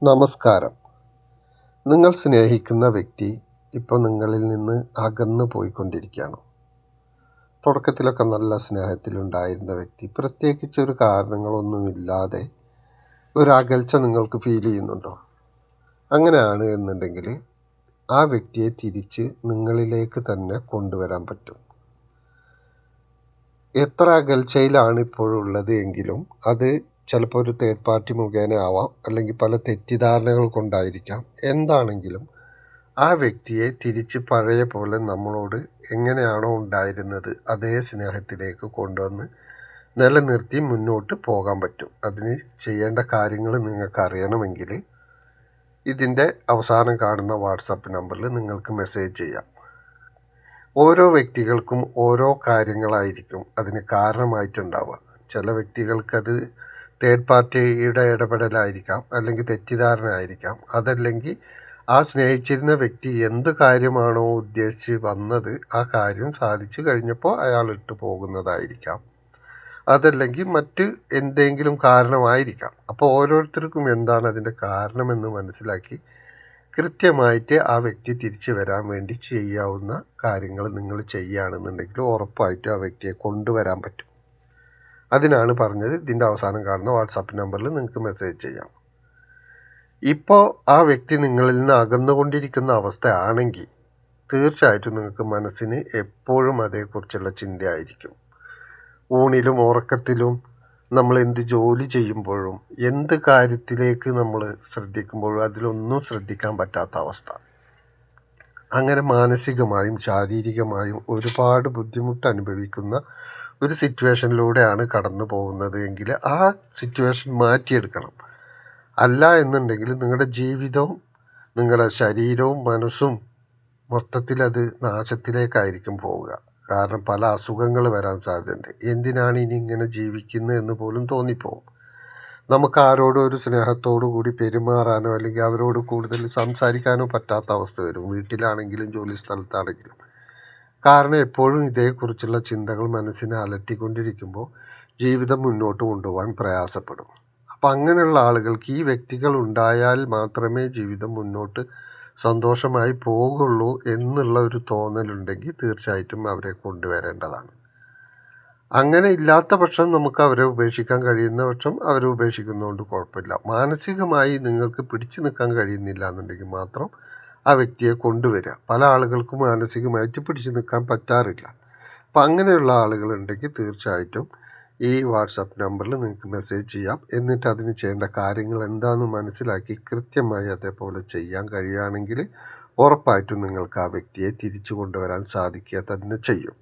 നമസ്കാരം. നിങ്ങൾ സ്നേഹിക്കുന്ന വ്യക്തി ഇപ്പോൾ നിങ്ങളിൽ നിന്ന് അകന്നു പോയിക്കൊണ്ടിരിക്കുകയാണ്. തുടക്കത്തിലൊക്കെ നല്ല സ്നേഹത്തിലുണ്ടായിരുന്ന വ്യക്തി പ്രത്യേകിച്ചൊരു കാരണങ്ങളൊന്നുമില്ലാതെ ഒരു അകൽച്ച നിങ്ങൾക്ക് ഫീൽ ചെയ്യുന്നുണ്ടോ? അങ്ങനെയാണ് എന്നുണ്ടെങ്കിൽ ആ വ്യക്തിയെ തിരിച്ച് നിങ്ങളിലേക്ക് തന്നെ കൊണ്ടുവരാൻ പറ്റും. എത്ര അകൽച്ചയിലാണ് ഇപ്പോഴുള്ളത് എങ്കിലും അത് ചിലപ്പോൾ ഒരു തേർഡ് പാർട്ടി മുഖേന ആവാം, അല്ലെങ്കിൽ പല തെറ്റിദ്ധാരണകൾ കൊണ്ടായിരിക്കാം. എന്താണെങ്കിലും ആ വ്യക്തിയെ തിരിച്ച് പഴയ പോലെ നമ്മളോട് എങ്ങനെയാണോ ഉണ്ടായിരുന്നത് അതേ സ്നേഹത്തിലേക്ക് കൊണ്ടുവന്ന് നിലനിർത്തി മുന്നോട്ട് പോകാൻ പറ്റും. അതിന് ചെയ്യേണ്ട കാര്യങ്ങൾ നിങ്ങൾക്ക് അറിയണമെങ്കിൽ ഇതിൻ്റെ അവസാനം കാണുന്ന വാട്സാപ്പ് നമ്പറിൽ നിങ്ങൾക്ക് മെസ്സേജ് ചെയ്യാം. ഓരോ വ്യക്തികൾക്കും ഓരോ കാര്യങ്ങളായിരിക്കും അതിന് കാരണമായിട്ടുണ്ടാവുക. ചില വ്യക്തികൾക്കത് തേർഡ് പാർട്ടിയുടെ ഇടപെടലായിരിക്കാം, അല്ലെങ്കിൽ തെറ്റിദ്ധാരണ ആയിരിക്കാം. അതല്ലെങ്കിൽ ആ സ്നേഹിച്ചിരുന്ന വ്യക്തി എന്ത് കാര്യമാണോ ഉദ്ദേശിച്ച് വന്നത് ആ കാര്യം സാധിച്ചു കഴിഞ്ഞപ്പോൾ അയാൾ ഇട്ട് പോകുന്നതായിരിക്കാം. അതല്ലെങ്കിൽ മറ്റ് എന്തെങ്കിലും കാരണമായിരിക്കാം. അപ്പോൾ ഓരോരുത്തർക്കും എന്താണ് അതിൻ്റെ കാരണമെന്ന് മനസ്സിലാക്കി കൃത്യമായിട്ട് ആ വ്യക്തി തിരിച്ചു വരാൻ വേണ്ടി ചെയ്യാവുന്ന കാര്യങ്ങൾ നിങ്ങൾ ചെയ്യുകയാണെന്നുണ്ടെങ്കിൽ ഉറപ്പായിട്ട് ആ വ്യക്തിയെ കൊണ്ടുവരാൻ പറ്റും. അതിനാണ് പറഞ്ഞത് ഇതിൻ്റെ അവസാനം കാണുന്ന വാട്സാപ്പ് നമ്പറിൽ നിങ്ങൾക്ക് മെസ്സേജ് ചെയ്യാം. ഇപ്പോൾ ആ വ്യക്തി നിങ്ങളിൽ നിന്ന് അകന്നുകൊണ്ടിരിക്കുന്ന അവസ്ഥയാണെങ്കിൽ തീർച്ചയായിട്ടും നിങ്ങൾക്ക് മനസ്സിന് എപ്പോഴും അതേക്കുറിച്ചുള്ള ചിന്തയായിരിക്കും. ഊണിലും ഉറക്കത്തിലും നമ്മൾ എന്ത് ജോലി ചെയ്യുമ്പോഴും എന്ത് കാര്യത്തിലേക്ക് നമ്മൾ ശ്രദ്ധിക്കുമ്പോഴും അതിലൊന്നും ശ്രദ്ധിക്കാൻ പറ്റാത്ത അവസ്ഥ. അങ്ങനെ മാനസികമായും ശാരീരികമായും ഒരുപാട് ബുദ്ധിമുട്ട് അനുഭവിക്കുന്ന ഒരു സിറ്റുവേഷനിലൂടെയാണ് കടന്നു പോകുന്നത് എങ്കിൽ ആ സിറ്റുവേഷൻ മാറ്റിയെടുക്കണം. അല്ല എന്നുണ്ടെങ്കിൽ നിങ്ങളുടെ ജീവിതവും നിങ്ങളുടെ ശരീരവും മനസ്സും മൊത്തത്തിൽ അത് നാശത്തിലേക്കായിരിക്കും പോവുക. കാരണം പല അസുഖങ്ങൾ വരാൻ സാധ്യതയുണ്ട്. എന്തിനാണ് ഇനി ഇങ്ങനെ ജീവിക്കുന്നത് എന്ന് പോലും തോന്നിപ്പോവും. നമുക്ക് ആരോടും ഒരു സ്നേഹത്തോടു കൂടി പെരുമാറാനോ അല്ലെങ്കിൽ അവരോട് കൂടുതൽ സംസാരിക്കാനോ പറ്റാത്ത അവസ്ഥ വരും, വീട്ടിലാണെങ്കിലും ജോലി സ്ഥലത്താണെങ്കിലും. കാരണം എപ്പോഴും ഇതേക്കുറിച്ചുള്ള ചിന്തകൾ മനസ്സിനെ അലട്ടിക്കൊണ്ടിരിക്കുമ്പോൾ ജീവിതം മുന്നോട്ട് കൊണ്ടുപോകാൻ പ്രയാസപ്പെടും. അപ്പം അങ്ങനെയുള്ള ആളുകൾക്ക് ഈ വ്യക്തികൾ ഉണ്ടായാൽ മാത്രമേ ജീവിതം മുന്നോട്ട് സന്തോഷമായി പോകുള്ളൂ എന്നുള്ള ഒരു തോന്നലുണ്ടെങ്കിൽ തീർച്ചയായിട്ടും അവരെ കൊണ്ടുവരേണ്ടതാണ്. അങ്ങനെ ഇല്ലാത്ത പക്ഷം നമുക്ക് അവരെ ഉപേക്ഷിക്കാൻ കഴിയുന്ന പക്ഷം അവരെ ഉപേക്ഷിക്കുന്നതുകൊണ്ട് കുഴപ്പമില്ല. മാനസികമായി നിങ്ങൾക്ക് പിടിച്ചു നിൽക്കാൻ കഴിയുന്നില്ല എന്നുണ്ടെങ്കിൽ മാത്രം ആ വ്യക്തിയെ കൊണ്ടുവരിക. പല ആളുകൾക്കും മാനസികമായിട്ട് പിടിച്ചു നിൽക്കാൻ പറ്റാറില്ല. അപ്പം അങ്ങനെയുള്ള ആളുകളുണ്ടെങ്കിൽ തീർച്ചയായിട്ടും ഈ വാട്സാപ്പ് നമ്പറിൽ നിങ്ങൾക്ക് മെസ്സേജ് ചെയ്യാം. എന്നിട്ട് അതിന് ചെയ്യേണ്ട കാര്യങ്ങൾ എന്താണെന്ന് മനസ്സിലാക്കി കൃത്യമായി അതേപോലെ ചെയ്യാൻ കഴിയുകയാണെങ്കിൽ ഉറപ്പായിട്ടും നിങ്ങൾക്ക് ആ വ്യക്തിയെ തിരിച്ചു കൊണ്ടുവരാൻ സാധിക്കുക തന്നെ ചെയ്യും.